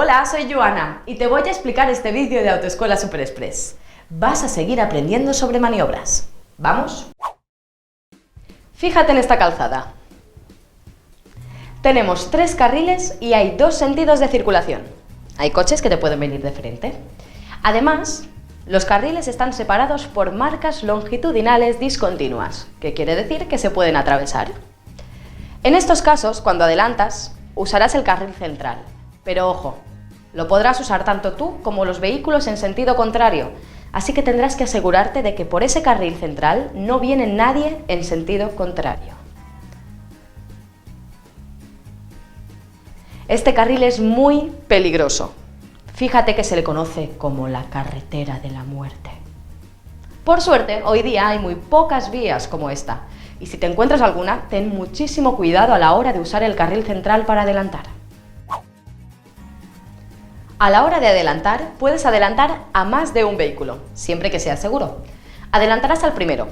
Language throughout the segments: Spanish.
Hola, soy Joana y te voy a explicar este vídeo de Autoescuela Super Express. Vas a seguir aprendiendo sobre maniobras. ¿Vamos? Fíjate en esta calzada. Tenemos 3 carriles y hay 2 sentidos de circulación. Hay coches que te pueden venir de frente. Además, los carriles están separados por marcas longitudinales discontinuas, que quiere decir que se pueden atravesar. En estos casos, cuando adelantas, usarás el carril central. Pero ojo, lo podrás usar tanto tú como los vehículos en sentido contrario, así que tendrás que asegurarte de que por ese carril central no viene nadie en sentido contrario. Este carril es muy peligroso. Fíjate que se le conoce como la carretera de la muerte. Por suerte, hoy día hay muy pocas vías como esta, y si te encuentras alguna, ten muchísimo cuidado a la hora de usar el carril central para adelantar. A la hora de adelantar, puedes adelantar a más de un vehículo, siempre que sea seguro. Adelantarás al primero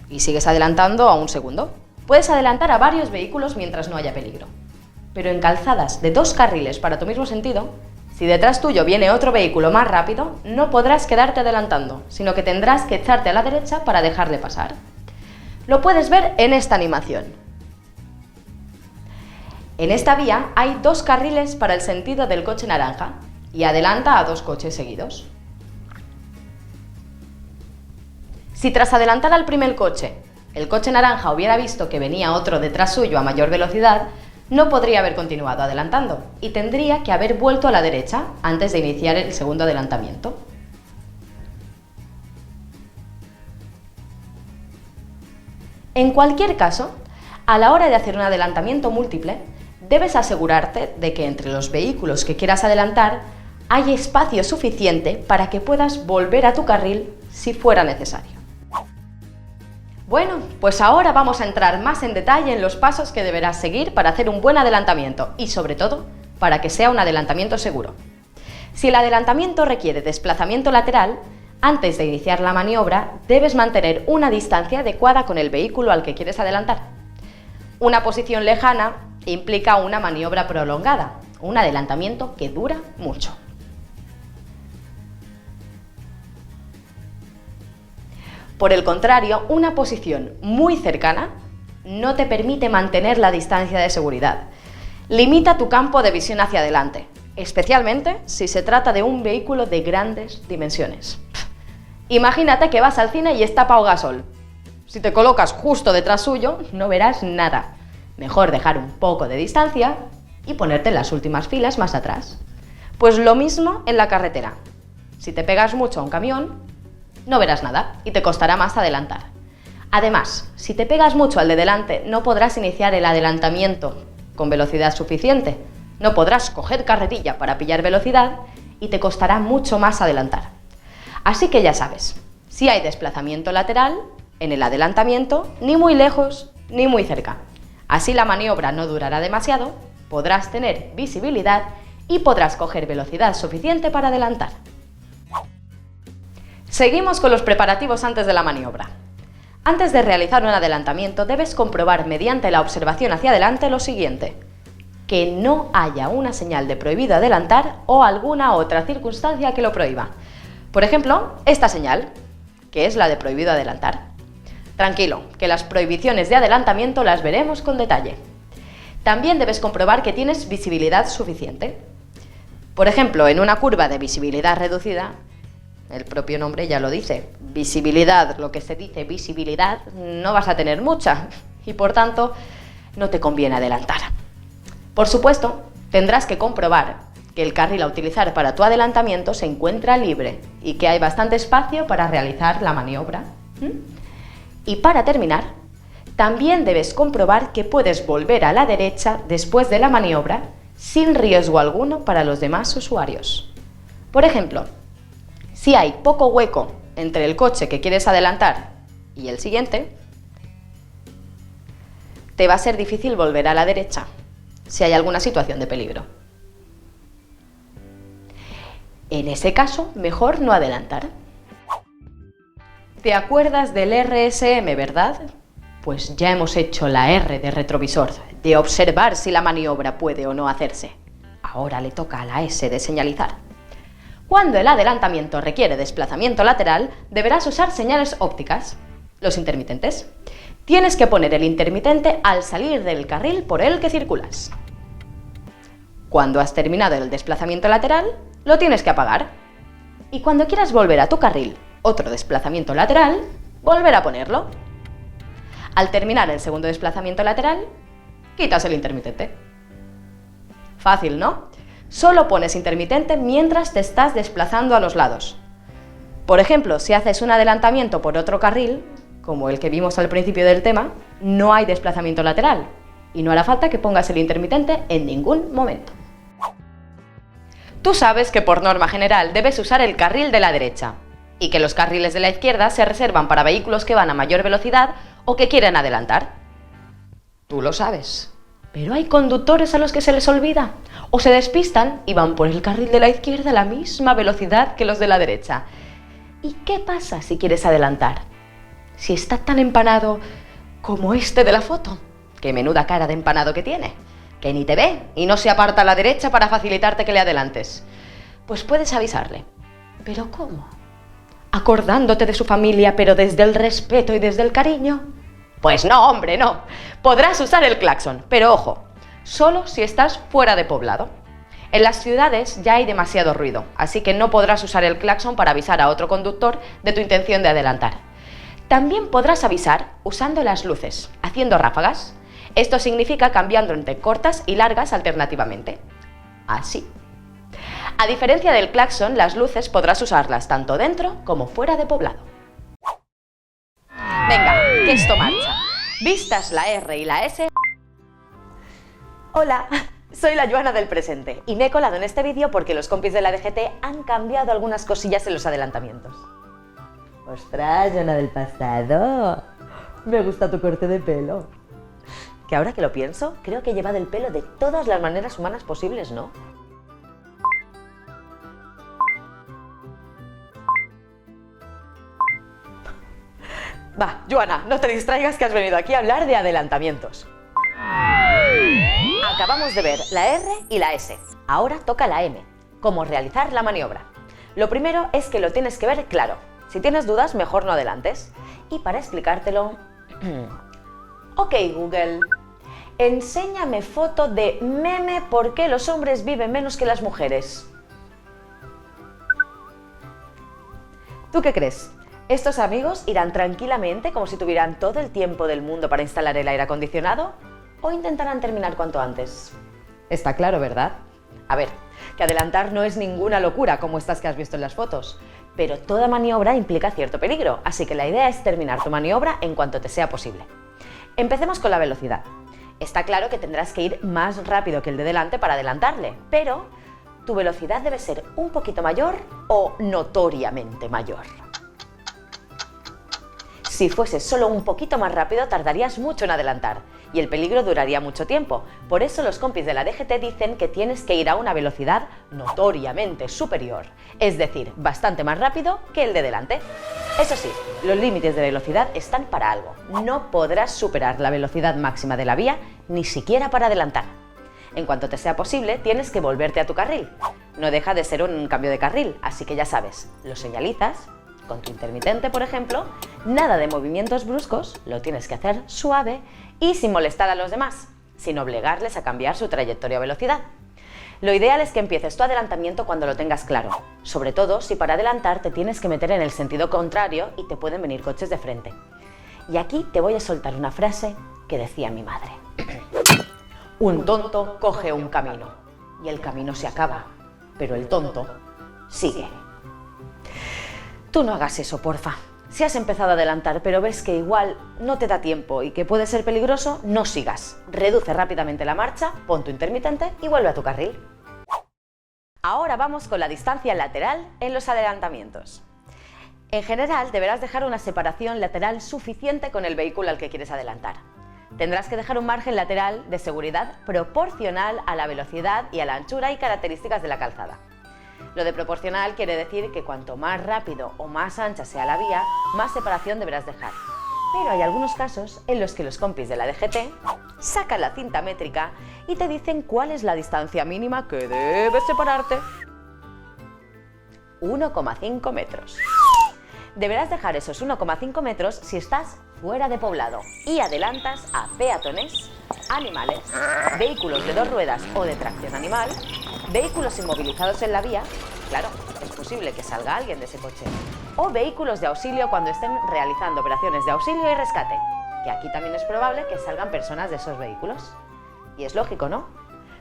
y sigues adelantando a un segundo. Puedes adelantar a varios vehículos mientras no haya peligro. Pero en calzadas de 2 carriles para tu mismo sentido, si detrás tuyo viene otro vehículo más rápido, no podrás quedarte adelantando, sino que tendrás que echarte a la derecha para dejarle pasar. Lo puedes ver en esta animación. En esta vía hay 2 carriles para el sentido del coche naranja, y adelanta a 2 coches seguidos. Si tras adelantar al primer coche, el coche naranja hubiera visto que venía otro detrás suyo a mayor velocidad, no podría haber continuado adelantando y tendría que haber vuelto a la derecha antes de iniciar el segundo adelantamiento. En cualquier caso, a la hora de hacer un adelantamiento múltiple, debes asegurarte de que entre los vehículos que quieras adelantar hay espacio suficiente para que puedas volver a tu carril si fuera necesario. Bueno, pues ahora vamos a entrar más en detalle en los pasos que deberás seguir para hacer un buen adelantamiento y, sobre todo, para que sea un adelantamiento seguro. Si el adelantamiento requiere desplazamiento lateral, antes de iniciar la maniobra debes mantener una distancia adecuada con el vehículo al que quieres adelantar. Una posición lejana implica una maniobra prolongada, un adelantamiento que dura mucho. Por el contrario, una posición muy cercana no te permite mantener la distancia de seguridad. Limita tu campo de visión hacia adelante, especialmente si se trata de un vehículo de grandes dimensiones. Imagínate que vas al cine y está Pau Gasol. Si te colocas justo detrás suyo, no verás nada. Mejor dejar un poco de distancia y ponerte en las últimas filas más atrás. Pues lo mismo en la carretera. Si te pegas mucho a un camión, no verás nada y te costará más adelantar. Además, si te pegas mucho al de delante, no podrás iniciar el adelantamiento con velocidad suficiente. No podrás coger carrerilla para pillar velocidad y te costará mucho más adelantar. Así que ya sabes, si hay desplazamiento lateral, en el adelantamiento, ni muy lejos ni muy cerca. Así la maniobra no durará demasiado, podrás tener visibilidad y podrás coger velocidad suficiente para adelantar. Seguimos con los preparativos antes de la maniobra. Antes de realizar un adelantamiento debes comprobar mediante la observación hacia adelante lo siguiente: que no haya una señal de prohibido adelantar o alguna otra circunstancia que lo prohíba. Por ejemplo, esta señal, que es la de prohibido adelantar. Tranquilo, que las prohibiciones de adelantamiento las veremos con detalle. También debes comprobar que tienes visibilidad suficiente. Por ejemplo, en una curva de visibilidad reducida, el propio nombre ya lo dice, visibilidad, lo que se dice visibilidad, no vas a tener mucha y por tanto no te conviene adelantar. Por supuesto, tendrás que comprobar que el carril a utilizar para tu adelantamiento se encuentra libre y que hay bastante espacio para realizar la maniobra. Y para terminar, también debes comprobar que puedes volver a la derecha después de la maniobra sin riesgo alguno para los demás usuarios. Por ejemplo, si hay poco hueco entre el coche que quieres adelantar y el siguiente, te va a ser difícil volver a la derecha si hay alguna situación de peligro. En ese caso, mejor no adelantar. ¿Te acuerdas del RSM, verdad? Pues ya hemos hecho la R de retrovisor, de observar si la maniobra puede o no hacerse. Ahora le toca a la S de señalizar. Cuando el adelantamiento requiere desplazamiento lateral, deberás usar señales ópticas, los intermitentes. Tienes que poner el intermitente al salir del carril por el que circulas. Cuando has terminado el desplazamiento lateral, lo tienes que apagar. Y cuando quieras volver a tu carril, otro desplazamiento lateral, volver a ponerlo. Al terminar el segundo desplazamiento lateral, quitas el intermitente. Fácil, ¿no? Solo pones intermitente mientras te estás desplazando a los lados. Por ejemplo, si haces un adelantamiento por otro carril, como el que vimos al principio del tema, no hay desplazamiento lateral y no hará falta que pongas el intermitente en ningún momento. Tú sabes que por norma general debes usar el carril de la derecha y que los carriles de la izquierda se reservan para vehículos que van a mayor velocidad o que quieren adelantar. Tú lo sabes, pero hay conductores a los que se les olvida o se despistan y van por el carril de la izquierda a la misma velocidad que los de la derecha. ¿Y qué pasa si quieres adelantar? Si está tan empanado como este de la foto. ¡Qué menuda cara de empanado que tiene! Que ni te ve y no se aparta a la derecha para facilitarte que le adelantes. Pues puedes avisarle. ¿Pero cómo? ¿Acordándote de su familia, pero desde el respeto y desde el cariño? Pues no, hombre, no. Podrás usar el claxon, pero ojo, solo si estás fuera de poblado. En las ciudades ya hay demasiado ruido, así que no podrás usar el claxon para avisar a otro conductor de tu intención de adelantar. También podrás avisar usando las luces, haciendo ráfagas. Esto significa cambiando entre cortas y largas alternativamente. Así. A diferencia del claxon, las luces podrás usarlas tanto dentro como fuera de poblado. Venga, que esto marcha. Vistas la R y la S. Hola, soy la Joana del presente y me he colado en este vídeo porque los compis de la DGT han cambiado algunas cosillas en los adelantamientos. ¡Ostras, Joana del pasado! Me gusta tu corte de pelo. Que ahora que lo pienso, creo que he llevado el pelo de todas las maneras humanas posibles, ¿no? Va, Joana, no te distraigas que has venido aquí a hablar de adelantamientos. Acabamos de ver la R y la S. Ahora toca la M, cómo realizar la maniobra. Lo primero es que lo tienes que ver claro. Si tienes dudas, mejor no adelantes. Y para explicártelo... Ok, Google, enséñame foto de meme ¿por qué los hombres viven menos que las mujeres? ¿Tú qué crees? ¿Estos amigos irán tranquilamente como si tuvieran todo el tiempo del mundo para instalar el aire acondicionado? ¿O intentarán terminar cuanto antes? Está claro, ¿verdad? A ver, que adelantar no es ninguna locura como estas que has visto en las fotos, pero toda maniobra implica cierto peligro, así que la idea es terminar tu maniobra en cuanto te sea posible. Empecemos con la velocidad. Está claro que tendrás que ir más rápido que el de delante para adelantarle, pero tu velocidad debe ser un poquito mayor o notoriamente mayor. Si fuese solo un poquito más rápido, tardarías mucho en adelantar y el peligro duraría mucho tiempo. Por eso los compis de la DGT dicen que tienes que ir a una velocidad notoriamente superior, es decir, bastante más rápido que el de delante. Eso sí, los límites de velocidad están para algo. No podrás superar la velocidad máxima de la vía ni siquiera para adelantar. En cuanto te sea posible, tienes que volverte a tu carril. No deja de ser un cambio de carril, así que ya sabes, lo señalizas con tu intermitente, por ejemplo, nada de movimientos bruscos, lo tienes que hacer suave y sin molestar a los demás, sin obligarles a cambiar su trayectoria o velocidad. Lo ideal es que empieces tu adelantamiento cuando lo tengas claro, sobre todo si para adelantar te tienes que meter en el sentido contrario y te pueden venir coches de frente. Y aquí te voy a soltar una frase que decía mi madre. Un tonto coge un camino y el camino se acaba, pero el tonto sigue. Tú no hagas eso, porfa. Si has empezado a adelantar pero ves que igual no te da tiempo y que puede ser peligroso, no sigas. Reduce rápidamente la marcha, pon tu intermitente y vuelve a tu carril. Ahora vamos con la distancia lateral en los adelantamientos. En general, deberás dejar una separación lateral suficiente con el vehículo al que quieres adelantar. Tendrás que dejar un margen lateral de seguridad proporcional a la velocidad y a la anchura y características de la calzada. Lo de proporcional quiere decir que cuanto más rápido o más ancha sea la vía, más separación deberás dejar. Pero hay algunos casos en los que los compis de la DGT sacan la cinta métrica y te dicen cuál es la distancia mínima que debes separarte. 1,5 metros. Deberás dejar esos 1,5 metros si estás fuera de poblado y adelantas a peatones, animales, vehículos de 2 ruedas o de tracción animal, vehículos inmovilizados en la vía, claro, es posible que salga alguien de ese coche, o vehículos de auxilio cuando estén realizando operaciones de auxilio y rescate, que aquí también es probable que salgan personas de esos vehículos. Y es lógico, ¿no?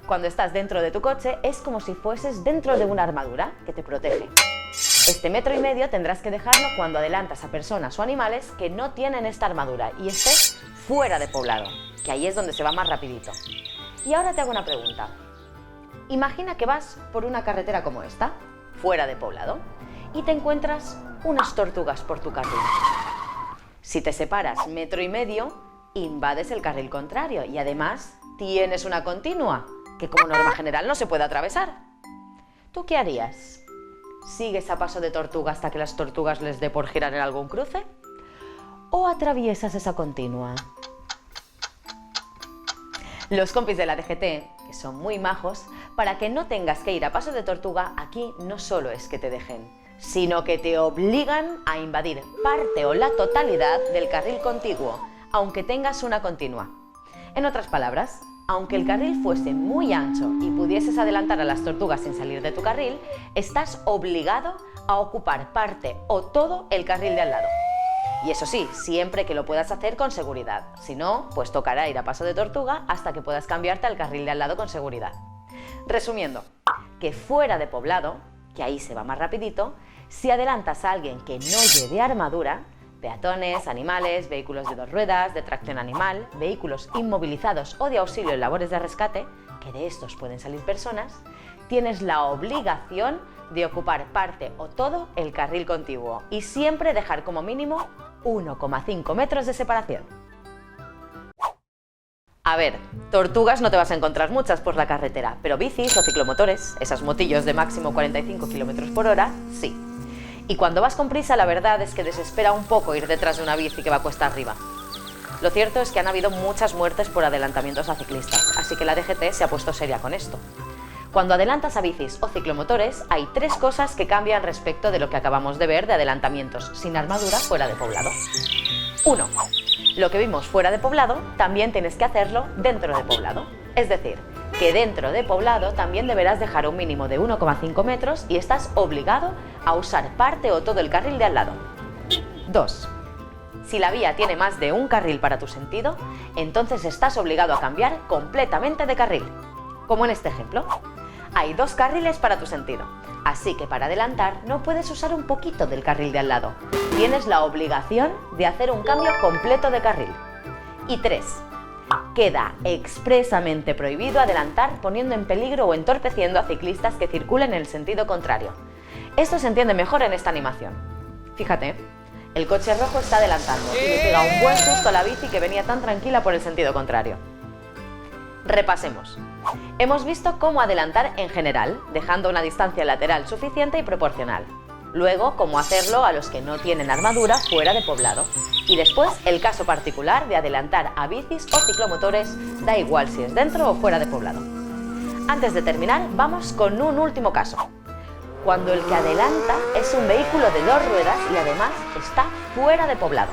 Cuando estás dentro de tu coche es como si fueses dentro de una armadura que te protege. Este 1,5 metros tendrás que dejarlo cuando adelantas a personas o animales que no tienen esta armadura y estés fuera de poblado, que ahí es donde se va más rapidito. Y ahora te hago una pregunta. Imagina que vas por una carretera como esta, fuera de poblado, y te encuentras unas tortugas por tu carril. Si te separas 1,5 metros, invades el carril contrario y además tienes una continua, que como norma general no se puede atravesar. ¿Tú qué harías? ¿Sigues a paso de tortuga hasta que las tortugas les dé por girar en algún cruce? ¿O atraviesas esa continua? Los compis de la DGT, que son muy majos, para que no tengas que ir a paso de tortuga, aquí no solo es que te dejen, sino que te obligan a invadir parte o la totalidad del carril contiguo, aunque tengas una continua. En otras palabras, aunque el carril fuese muy ancho y pudieses adelantar a las tortugas sin salir de tu carril, estás obligado a ocupar parte o todo el carril de al lado. Y eso sí, siempre que lo puedas hacer con seguridad. Si no, pues tocará ir a paso de tortuga hasta que puedas cambiarte al carril de al lado con seguridad. Resumiendo, que fuera de poblado, que ahí se va más rapidito, si adelantas a alguien que no lleve armadura, peatones, animales, vehículos de 2 ruedas, de tracción animal, vehículos inmovilizados o de auxilio en labores de rescate, que de estos pueden salir personas, tienes la obligación de ocupar parte o todo el carril contiguo y siempre dejar como mínimo 1,5 metros de separación. A ver, tortugas no te vas a encontrar muchas por la carretera, pero bicis o ciclomotores, esas motillos de máximo 45 km por hora, sí. Y cuando vas con prisa, la verdad es que desespera un poco ir detrás de una bici que va cuesta arriba. Lo cierto es que han habido muchas muertes por adelantamientos a ciclistas, así que la DGT se ha puesto seria con esto. Cuando adelantas a bicis o ciclomotores, hay 3 cosas que cambian respecto de lo que acabamos de ver de adelantamientos sin armadura fuera de poblado. 1. Lo que vimos fuera de poblado, también tienes que hacerlo dentro de poblado. Es decir, que dentro de poblado también deberás dejar un mínimo de 1,5 metros y estás obligado a usar parte o todo el carril de al lado. 2. Si la vía tiene más de un carril para tu sentido, entonces estás obligado a cambiar completamente de carril. Como en este ejemplo, hay 2 carriles para tu sentido, así que para adelantar no puedes usar un poquito del carril de al lado. Tienes la obligación de hacer un cambio completo de carril. Y 3. Queda expresamente prohibido adelantar poniendo en peligro o entorpeciendo a ciclistas que circulen en el sentido contrario. Esto se entiende mejor en esta animación. Fíjate, el coche rojo está adelantando y le pega un buen susto a la bici que venía tan tranquila por el sentido contrario. Repasemos. Hemos visto cómo adelantar en general, dejando una distancia lateral suficiente y proporcional. Luego, cómo hacerlo a los que no tienen armadura fuera de poblado. Y después, el caso particular de adelantar a bicis o ciclomotores, da igual si es dentro o fuera de poblado. Antes de terminar, vamos con un último caso. Cuando el que adelanta es un vehículo de 2 ruedas y además está fuera de poblado.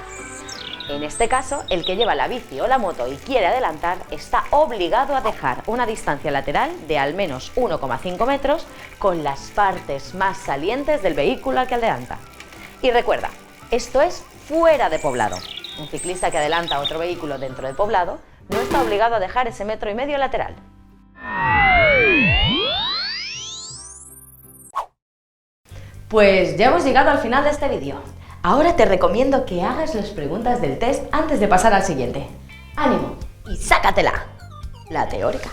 En este caso, el que lleva la bici o la moto y quiere adelantar está obligado a dejar una distancia lateral de al menos 1,5 metros con las partes más salientes del vehículo al que adelanta. Y recuerda, esto es fuera de poblado. Un ciclista que adelanta a otro vehículo dentro de poblado no está obligado a dejar ese 1,5 metros lateral. Pues ya hemos llegado al final de este vídeo. Ahora te recomiendo que hagas las preguntas del test antes de pasar al siguiente. ¡Ánimo! Y sácatela, la teórica.